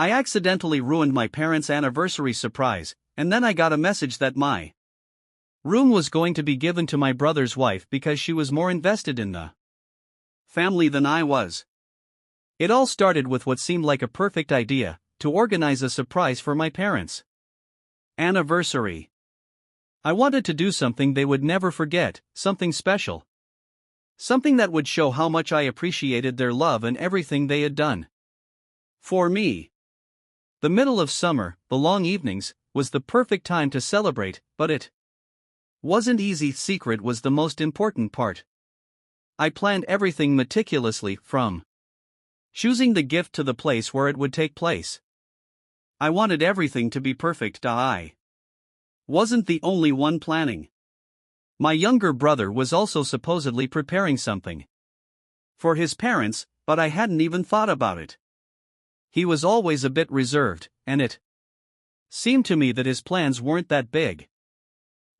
I accidentally ruined my parents' anniversary surprise, and then I got a message that my room was going to be given to my brother's wife because she was more invested in the family than I was. It all started with what seemed like a perfect idea, to organize a surprise for my parents' anniversary. I wanted to do something they would never forget, something special. Something that would show how much I appreciated their love and everything they had done for me. The middle of summer, the long evenings, was the perfect time to celebrate, but it wasn't easy. Secret was the most important part. I planned everything meticulously, from choosing the gift to the place where it would take place. I wanted everything to be perfect. I wasn't the only one planning. My younger brother was also supposedly preparing something for his parents, but I hadn't even thought about it. He was always a bit reserved, and it seemed to me that his plans weren't that big.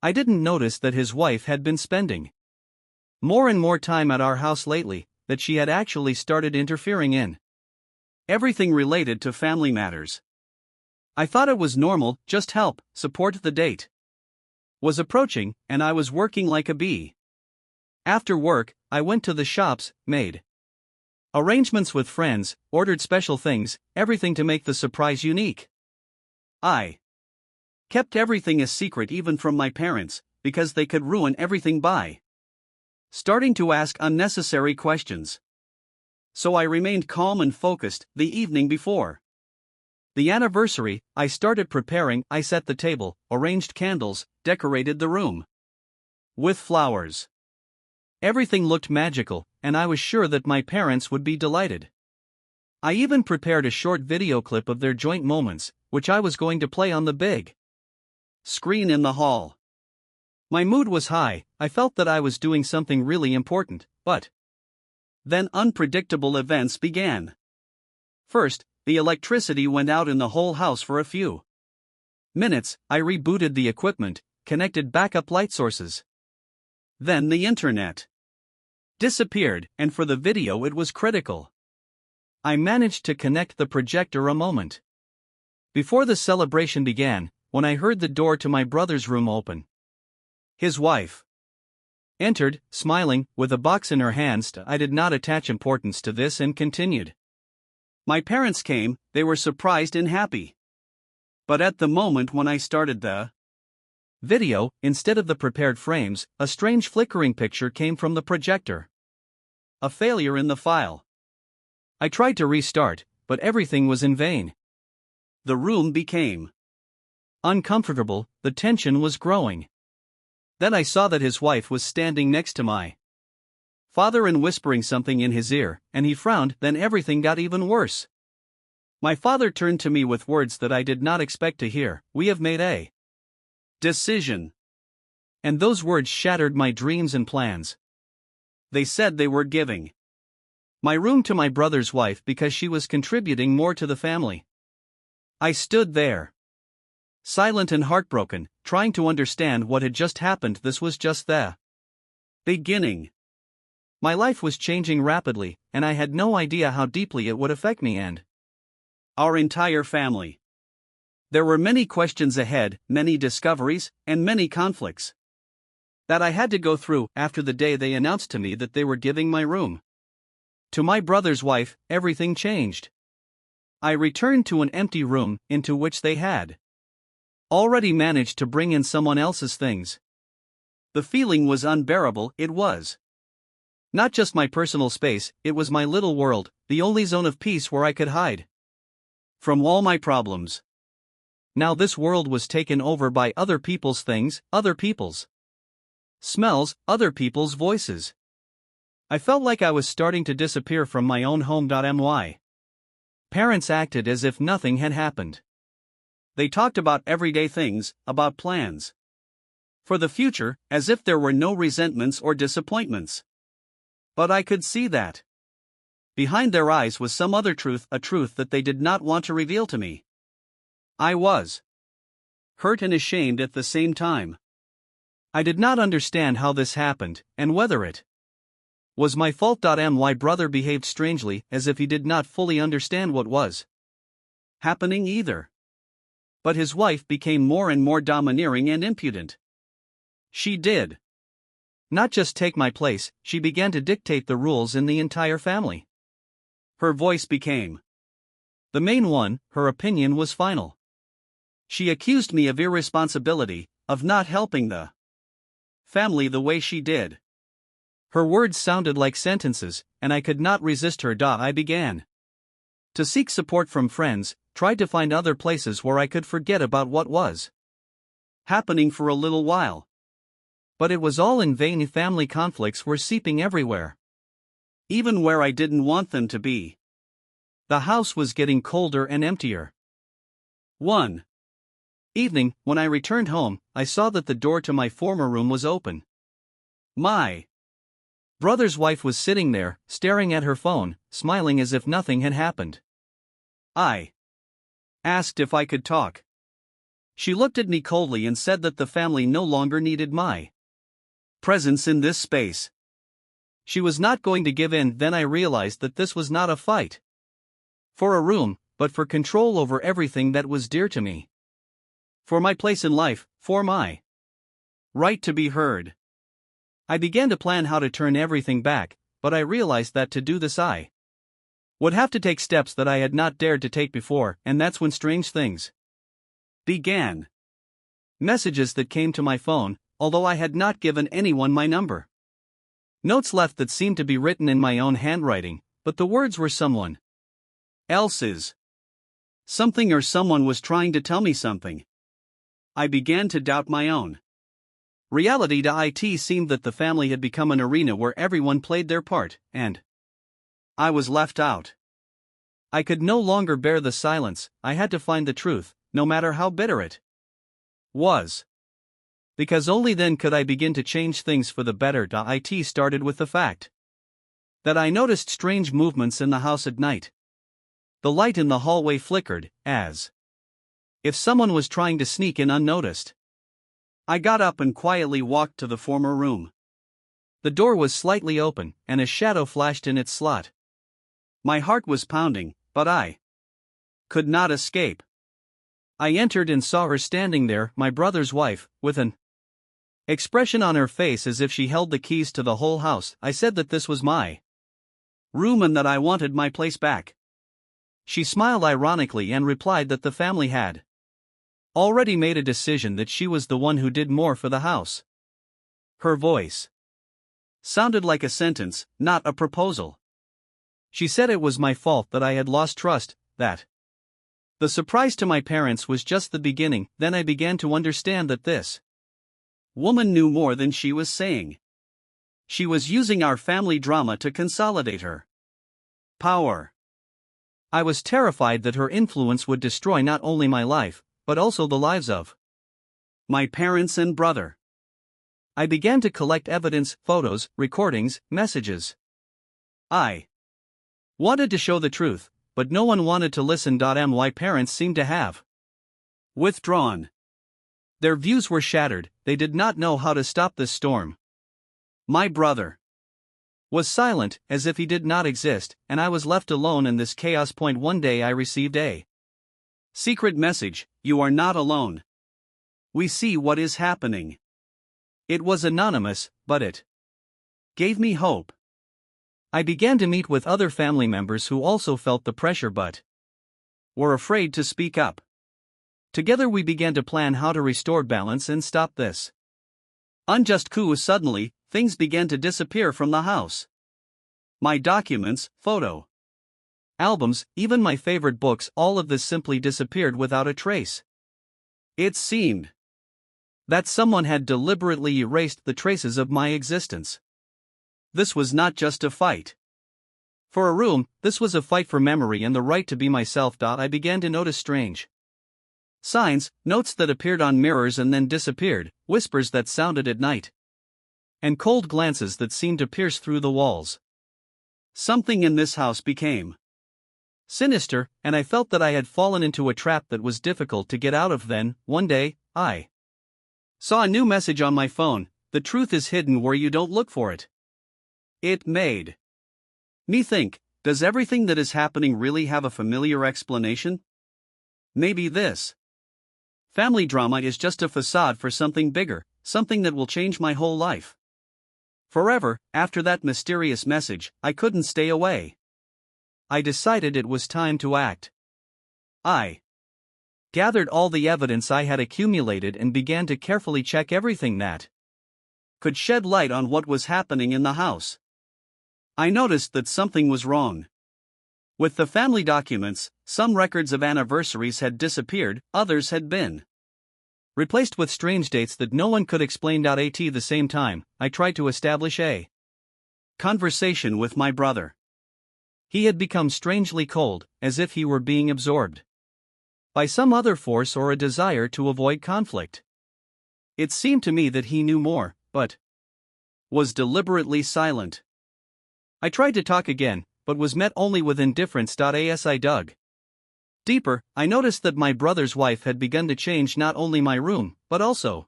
I didn't notice that his wife had been spending more and more time at our house lately, that she had actually started interfering in everything related to family matters. I thought it was normal, just help, support. The date was approaching, and I was working like a bee. After work, I went to the shops, made arrangements with friends, ordered special things, everything to make the surprise unique. I kept everything a secret even from my parents, because they could ruin everything by starting to ask unnecessary questions. So I remained calm and focused. The evening before the anniversary, I started preparing. I set the table, arranged candles, decorated the room with flowers. Everything looked magical, and I was sure that my parents would be delighted. I even prepared a short video clip of their joint moments, which I was going to play on the big screen in the hall. My mood was high. I felt that I was doing something really important, but then unpredictable events began. First, the electricity went out in the whole house for a few minutes. I rebooted the equipment, connected backup light sources. Then the internet disappeared, and for the video it was critical. I managed to connect the projector a moment before the celebration began, when I heard the door to my brother's room open. His wife entered, smiling, with a box in her hands. I did not attach importance to this and continued. My parents came. They were surprised and happy. But at the moment when I started the video, instead of the prepared frames, a strange flickering picture came from the projector. A failure in the file. I tried to restart, but everything was in vain. The room became uncomfortable. The tension was growing. Then I saw that his wife was standing next to my father and whispering something in his ear, and he frowned. Then everything got even worse. My father turned to me with words that I did not expect to hear. "We have made a decision." And those words shattered my dreams and plans. They said they were giving my room to my brother's wife because she was contributing more to the family. I stood there, silent and heartbroken, trying to understand what had just happened. This was just the beginning. My life was changing rapidly, and I had no idea how deeply it would affect me and our entire family. There were many questions ahead, many discoveries, and many conflicts that I had to go through. After the day they announced to me that they were giving my room to my brother's wife, everything changed. I returned to an empty room, into which they had already managed to bring in someone else's things. The feeling was unbearable. It was not just my personal space, it was my little world, the only zone of peace where I could hide from all my problems. Now this world was taken over by other people's things, other people's smells, other people's voices. I felt like I was starting to disappear from my own home. My parents acted as if nothing had happened. They talked about everyday things, about plans for the future, as if there were no resentments or disappointments. But I could see that behind their eyes was some other truth, a truth that they did not want to reveal to me. I was hurt and ashamed at the same time. I did not understand how this happened, and whether it was my fault. My brother behaved strangely, as if he did not fully understand what was happening either. But his wife became more and more domineering and impudent. She did not just take my place, she began to dictate the rules in the entire family. Her voice became the main one, her opinion was final. She accused me of irresponsibility, of not helping the family the way she did. Her words sounded like sentences, and I could not resist her. I began to seek support from friends, tried to find other places where I could forget about what was happening for a little while. But it was all in vain. Family conflicts were seeping everywhere, even where I didn't want them to be. The house was getting colder and emptier. One evening, when I returned home, I saw that the door to my former room was open. My brother's wife was sitting there, staring at her phone, smiling as if nothing had happened. I asked if I could talk. She looked at me coldly and said that the family no longer needed my presence in this space. She was not going to give in. Then I realized that this was not a fight for a room, but for control over everything that was dear to me. For my place in life, for my right to be heard. I began to plan how to turn everything back, but I realized that to do this I would have to take steps that I had not dared to take before, and that's when strange things began. Messages that came to my phone, although I had not given anyone my number. Notes left that seemed to be written in my own handwriting, but the words were someone else's. Something or someone was trying to tell me something. I began to doubt my own reality. It seemed that the family had become an arena where everyone played their part, and I was left out. I could no longer bear the silence. I had to find the truth, no matter how bitter it was. Because only then could I begin to change things for the better. It started with the fact that I noticed strange movements in the house at night. The light in the hallway flickered, as if someone was trying to sneak in unnoticed. I got up and quietly walked to the former room. The door was slightly open, and a shadow flashed in its slot. My heart was pounding, but I could not escape. I entered and saw her standing there, my brother's wife, with an expression on her face as if she held the keys to the whole house. I said that this was my room and that I wanted my place back. She smiled ironically and replied that the family had already made a decision, that she was the one who did more for the house. Her voice sounded like a sentence, not a proposal. She said it was my fault that I had lost trust, that the surprise to my parents was just the beginning. Then I began to understand that this woman knew more than she was saying. She was using our family drama to consolidate her power. I was terrified that her influence would destroy not only my life, but also the lives of my parents and brother. I began to collect evidence, photos, recordings, messages. I wanted to show the truth, but no one wanted to listen. My parents seemed to have withdrawn. Their views were shattered, they did not know how to stop this storm. My brother was silent, as if he did not exist, and I was left alone in this chaos. One day I received a secret message: "You are not alone. We see what is happening." It was anonymous, but it gave me hope. I began to meet with other family members who also felt the pressure but were afraid to speak up. Together we began to plan how to restore balance and stop this unjust coup. Suddenly, things began to disappear from the house. My documents, photo albums, even my favorite books, all of this simply disappeared without a trace. It seemed that someone had deliberately erased the traces of my existence. This was not just a fight for a room, this was a fight for memory and the right to be myself. I began to notice strange signs, notes that appeared on mirrors and then disappeared, whispers that sounded at night, and cold glances that seemed to pierce through the walls. Something in this house became sinister, and I felt that I had fallen into a trap that was difficult to get out of. Then, one day, I saw a new message on my phone: "The truth is hidden where you don't look for it." It made me think, does everything that is happening really have a familiar explanation? Maybe this family drama is just a facade for something bigger, something that will change my whole life forever. After that mysterious message, I couldn't stay away. I decided it was time to act. I gathered all the evidence I had accumulated and began to carefully check everything that could shed light on what was happening in the house. I noticed that something was wrong. With the family documents, some records of anniversaries had disappeared, others had been replaced with strange dates that no one could explain. At the same time, I tried to establish a conversation with my brother. He had become strangely cold, as if he were being absorbed by some other force or a desire to avoid conflict. It seemed to me that he knew more, but was deliberately silent. I tried to talk again, but was met only with indifference. As I dug deeper, I noticed that my brother's wife had begun to change not only my room, but also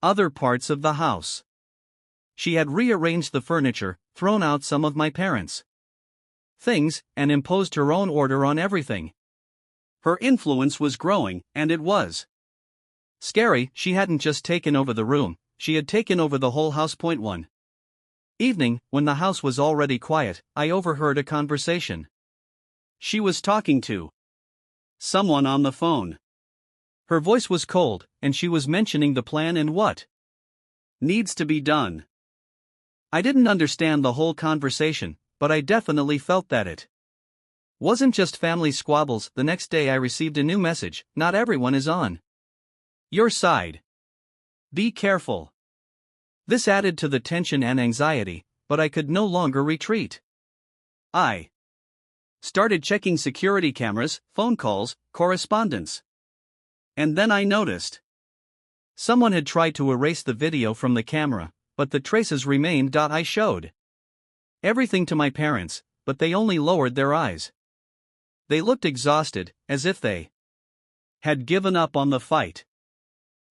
other parts of the house. She had rearranged the furniture, thrown out some of my parents' things, and imposed her own order on everything. Her influence was growing, and it was scary. She hadn't just taken over the room, she had taken over the whole house. One evening, when the house was already quiet, I overheard a conversation. She was talking to someone on the phone. Her voice was cold, and she was mentioning the plan and what needs to be done. I didn't understand the whole conversation, but I definitely felt that it wasn't just family squabbles. The next day I received a new message: not everyone is on your side. Be careful. This added to the tension and anxiety, but I could no longer retreat. I started checking security cameras, phone calls, correspondence. And then I noticed someone had tried to erase the video from the camera, but the traces remained. I showed everything to my parents, but they only lowered their eyes. They looked exhausted, as if they had given up on the fight.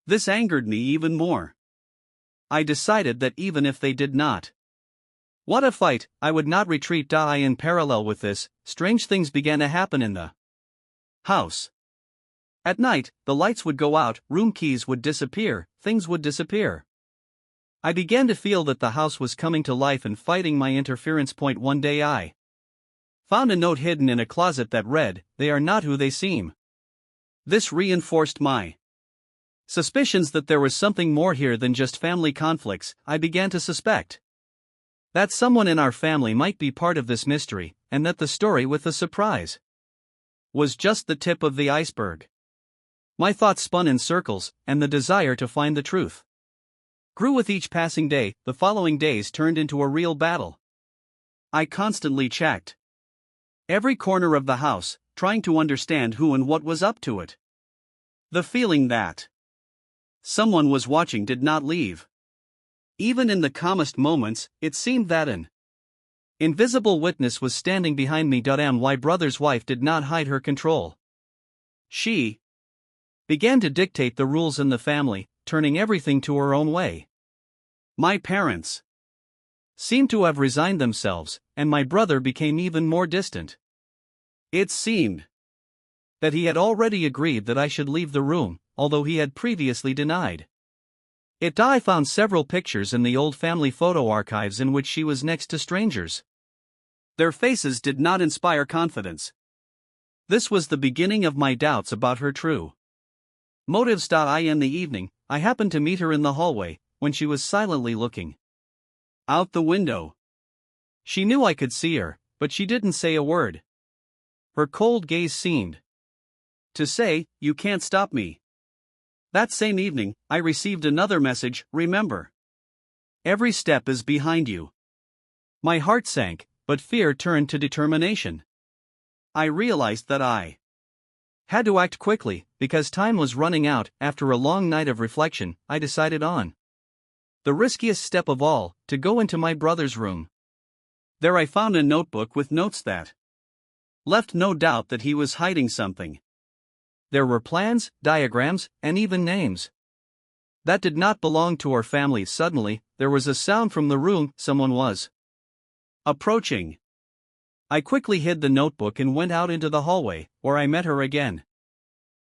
This angered me even more. I decided that even if they did not want to fight, I would not retreat. In parallel with this, strange things began to happen in the house. At night, the lights would go out, room keys would disappear, things would disappear. I began to feel that the house was coming to life and fighting my interference. One day I found a note hidden in a closet that read, "They are not who they seem." This reinforced my suspicions that there was something more here than just family conflicts. I began to suspect that someone in our family might be part of this mystery, and that the story with the surprise was just the tip of the iceberg. My thoughts spun in circles, and the desire to find the truth grew with each passing day. The following days turned into a real battle. I constantly checked every corner of the house, trying to understand who and what was up to it. The feeling that someone was watching did not leave. Even in the calmest moments, it seemed that an invisible witness was standing behind me. My brother's wife did not hide her control. She began to dictate the rules in the family, turning everything to her own way. My parents seemed to have resigned themselves, and my brother became even more distant. It seemed that he had already agreed that I should leave the room, although he had previously denied it. I found several pictures in the old family photo archives in which she was next to strangers. Their faces did not inspire confidence. This was the beginning of my doubts about her true motives. In the evening, I happened to meet her in the hallway, when she was silently looking out the window. She knew I could see her, but she didn't say a word. Her cold gaze seemed to say, "You can't stop me." That same evening, I received another message: "Remember, every step is behind you." My heart sank, but fear turned to determination. I realized that I had to act quickly, because time was running out. After a long night of reflection, I decided on the riskiest step of all: to go into my brother's room. There I found a notebook with notes that left no doubt that he was hiding something. There were plans, diagrams, and even names that did not belong to our family. Suddenly, there was a sound from the room. Someone was approaching. I quickly hid the notebook and went out into the hallway, where I met her again.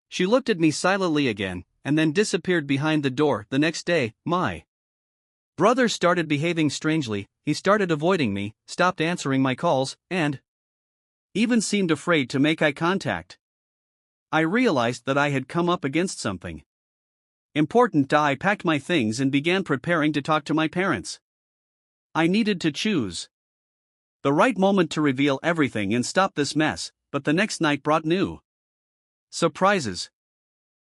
She looked at me silently again, and then disappeared behind the door. The next day, my brother started behaving strangely. He started avoiding me, stopped answering my calls, and even seemed afraid to make eye contact. I realized that I had come up against something important. I packed my things and began preparing to talk to my parents. I needed to choose the right moment to reveal everything and stop this mess, but the next night brought new surprises.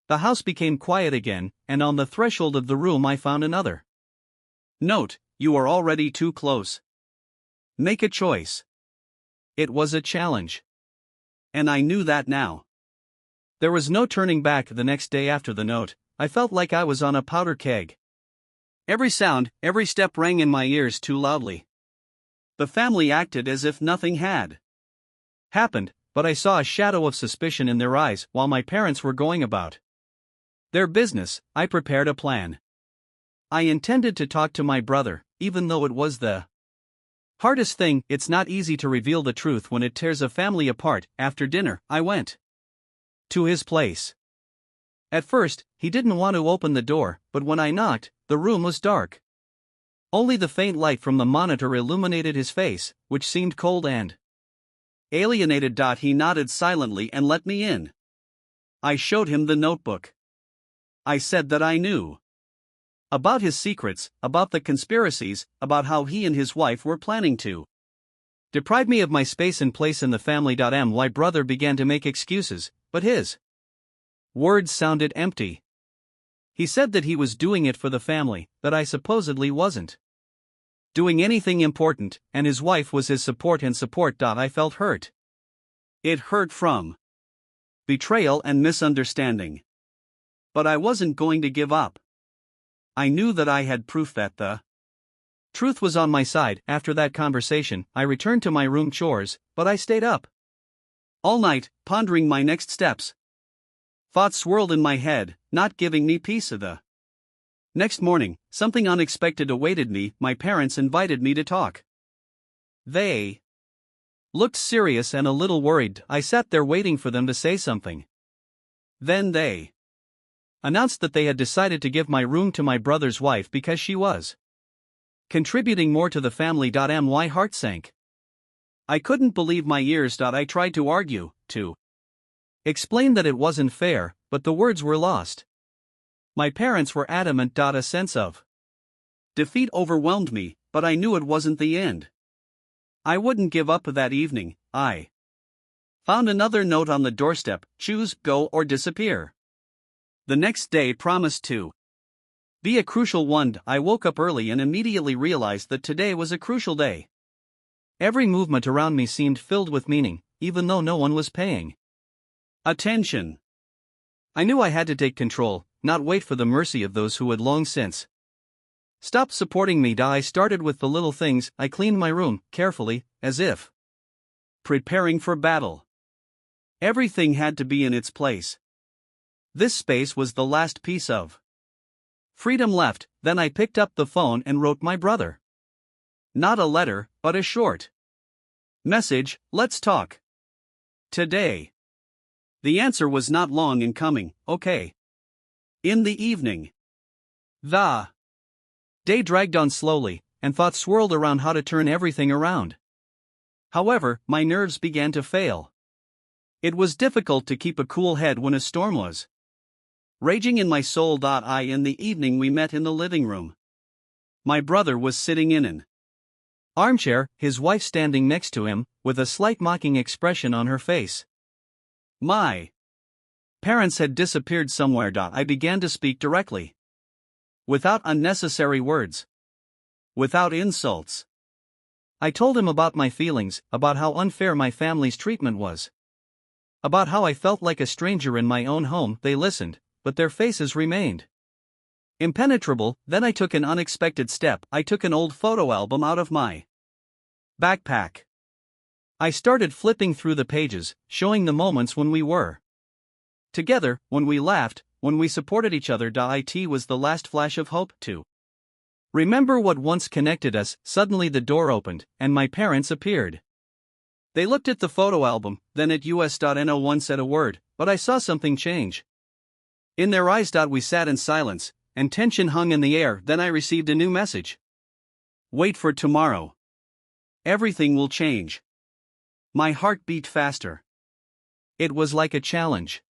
The house became quiet again, and on the threshold of the room I found another note: "You are already too close. Make a choice." It was a challenge. And I knew that now. There was no turning back. The next day after the note, I felt like I was on a powder keg. Every sound, every step rang in my ears too loudly. The family acted as if nothing had happened, but I saw a shadow of suspicion in their eyes while my parents were going about their business. I prepared a plan. I intended to talk to my brother, even though it was the hardest thing. It's not easy to reveal the truth when it tears a family apart. After dinner, I went to his place. At first, he didn't want to open the door, but when I knocked, the room was dark. Only the faint light from the monitor illuminated his face, which seemed cold and alienated. He nodded silently and let me in. I showed him the notebook. I said that I knew about his secrets, about the conspiracies, about how he and his wife were planning to deprive me of my space and place in the family. My brother began to make excuses, but his words sounded empty. He said that he was doing it for the family, that I supposedly wasn't doing anything important, and his wife was his support and support. I felt hurt. It hurt from betrayal and misunderstanding. But I wasn't going to give up. I knew that I had proof that the truth was on my side. After that conversation, I returned to my room chores, but I stayed up all night, pondering my next steps. Thoughts swirled in my head, not giving me peace. The next morning, something unexpected awaited me. My parents invited me to talk. They looked serious and a little worried. I sat there waiting for them to say something. Then they announced that they had decided to give my room to my brother's wife because she was contributing more to the family. My heart sank. I couldn't believe my ears. I tried to argue, to explain that it wasn't fair, but the words were lost. My parents were adamant. A sense of defeat overwhelmed me, but I knew it wasn't the end. I wouldn't give up. That evening, I found another note on the doorstep: "Choose, go or disappear." The next day promised to be a crucial one. I woke up early and immediately realized that today was a crucial day. Every movement around me seemed filled with meaning, even though no one was paying attention. I knew I had to take control, not wait for the mercy of those who had long since stopped supporting me. I started with the little things. I cleaned my room, carefully, as if preparing for battle. Everything had to be in its place. This space was the last piece of freedom left. Then I picked up the phone and wrote my brother. Not a letter, but a short message: "Let's talk today." The answer was not long in coming: "Okay." In the evening. The day dragged on slowly, and thoughts swirled around how to turn everything around. However, my nerves began to fail. It was difficult to keep a cool head when a storm was raging in my soul. In the evening we met in the living room. My brother was sitting in an armchair, his wife standing next to him, with a slight mocking expression on her face. My parents had disappeared somewhere. I began to speak directly. Without unnecessary words. Without insults. I told him about my feelings, about how unfair my family's treatment was. About how I felt like a stranger in my own home. They listened, but their faces remained impenetrable. Then I took an unexpected step. I took an old photo album out of my backpack. I started flipping through the pages, showing the moments when we were together, when we laughed, when we supported each other. It was the last flash of hope to remember what once connected us. Suddenly the door opened, and my parents appeared. They looked at the photo album, then at us. No one said a word, but I saw something change. In their eyes. We sat in silence, and tension hung in the air. Then I received a new message. Wait for tomorrow. Everything will change. My heart beat faster. It was like a challenge.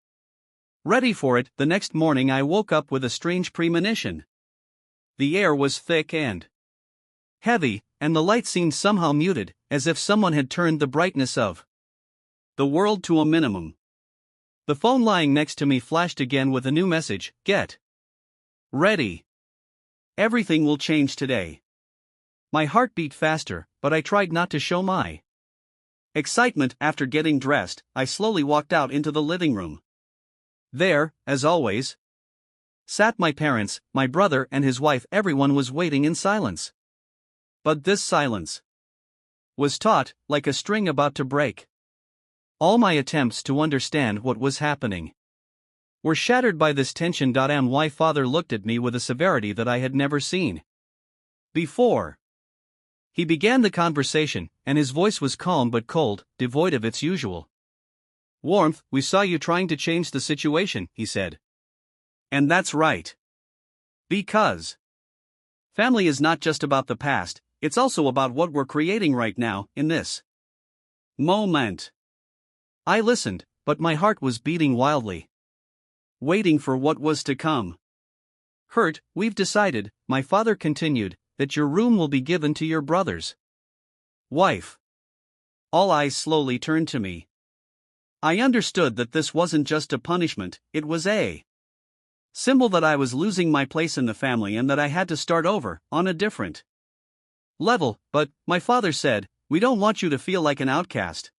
Ready for it. The next morning I woke up with a strange premonition. The air was thick and heavy, and the light seemed somehow muted, as if someone had turned the brightness of the world to a minimum. The phone lying next to me flashed again with a new message. Get ready. Everything will change today. My heart beat faster, but I tried not to show my excitement. After getting dressed, I slowly walked out into the living room. There, as always, sat my parents, my brother and his wife. Everyone was waiting in silence. But this silence was taut, like a string about to break. All my attempts to understand what was happening were shattered by this tension. My father looked at me with a severity that I had never seen before. He began the conversation, and his voice was calm but cold, devoid of its usual warmth. We saw you trying to change the situation, he said. And that's right. Because family is not just about the past, it's also about what we're creating right now, in this moment. I listened, but my heart was beating wildly, waiting for what was to come. Hurt, we've decided, my father continued, that your room will be given to your brother's wife. All eyes slowly turned to me. I understood that this wasn't just a punishment, it was a symbol that I was losing my place in the family and that I had to start over, on a different level. But, my father said, we don't want you to feel like an outcast.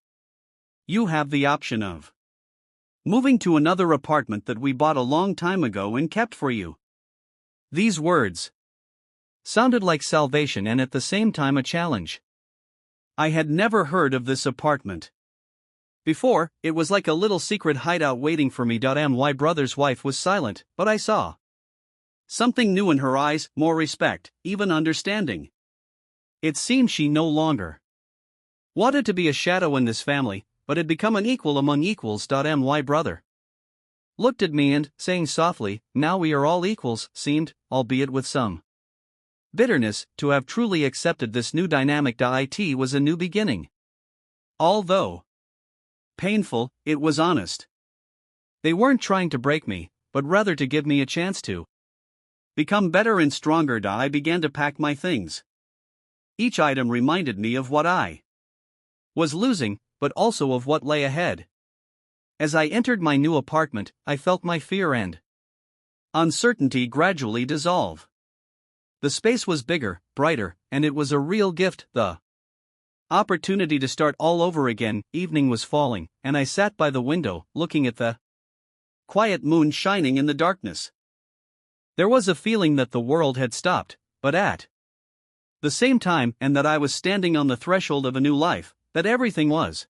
You have the option of moving to another apartment that we bought a long time ago and kept for you. These words sounded like salvation and at the same time a challenge. I had never heard of this apartment before. It was like a little secret hideout waiting for me. My brother's wife was silent, but I saw something new in her eyes, more respect, even understanding. It seemed she no longer wanted to be a shadow in this family, but had become an equal among equals. My brother looked at me and, saying softly, now we are all equals, seemed, albeit with some bitterness, to have truly accepted this new dynamic. It was a new beginning. Although painful, it was honest. They weren't trying to break me, but rather to give me a chance to become better and stronger. I began to pack my things. Each item reminded me of what I was losing, but also of what lay ahead. As I entered my new apartment, I felt my fear and uncertainty gradually dissolve. The space was bigger, brighter, and it was a real gift, the opportunity to start all over again. Evening was falling, and I sat by the window, looking at the quiet moon shining in the darkness. There was a feeling that the world had stopped, but at the same time, and that I was standing on the threshold of a new life, that everything was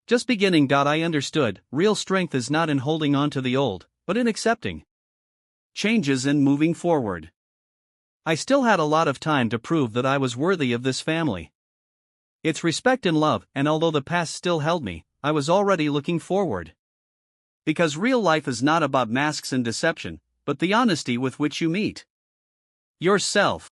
just beginning. I understood, real strength is not in holding on to the old, but in accepting changes and moving forward. I still had a lot of time to prove that I was worthy of this family, its respect and love, and although the past still held me, I was already looking forward. Because real life is not about masks and deception, but the honesty with which you meet yourself.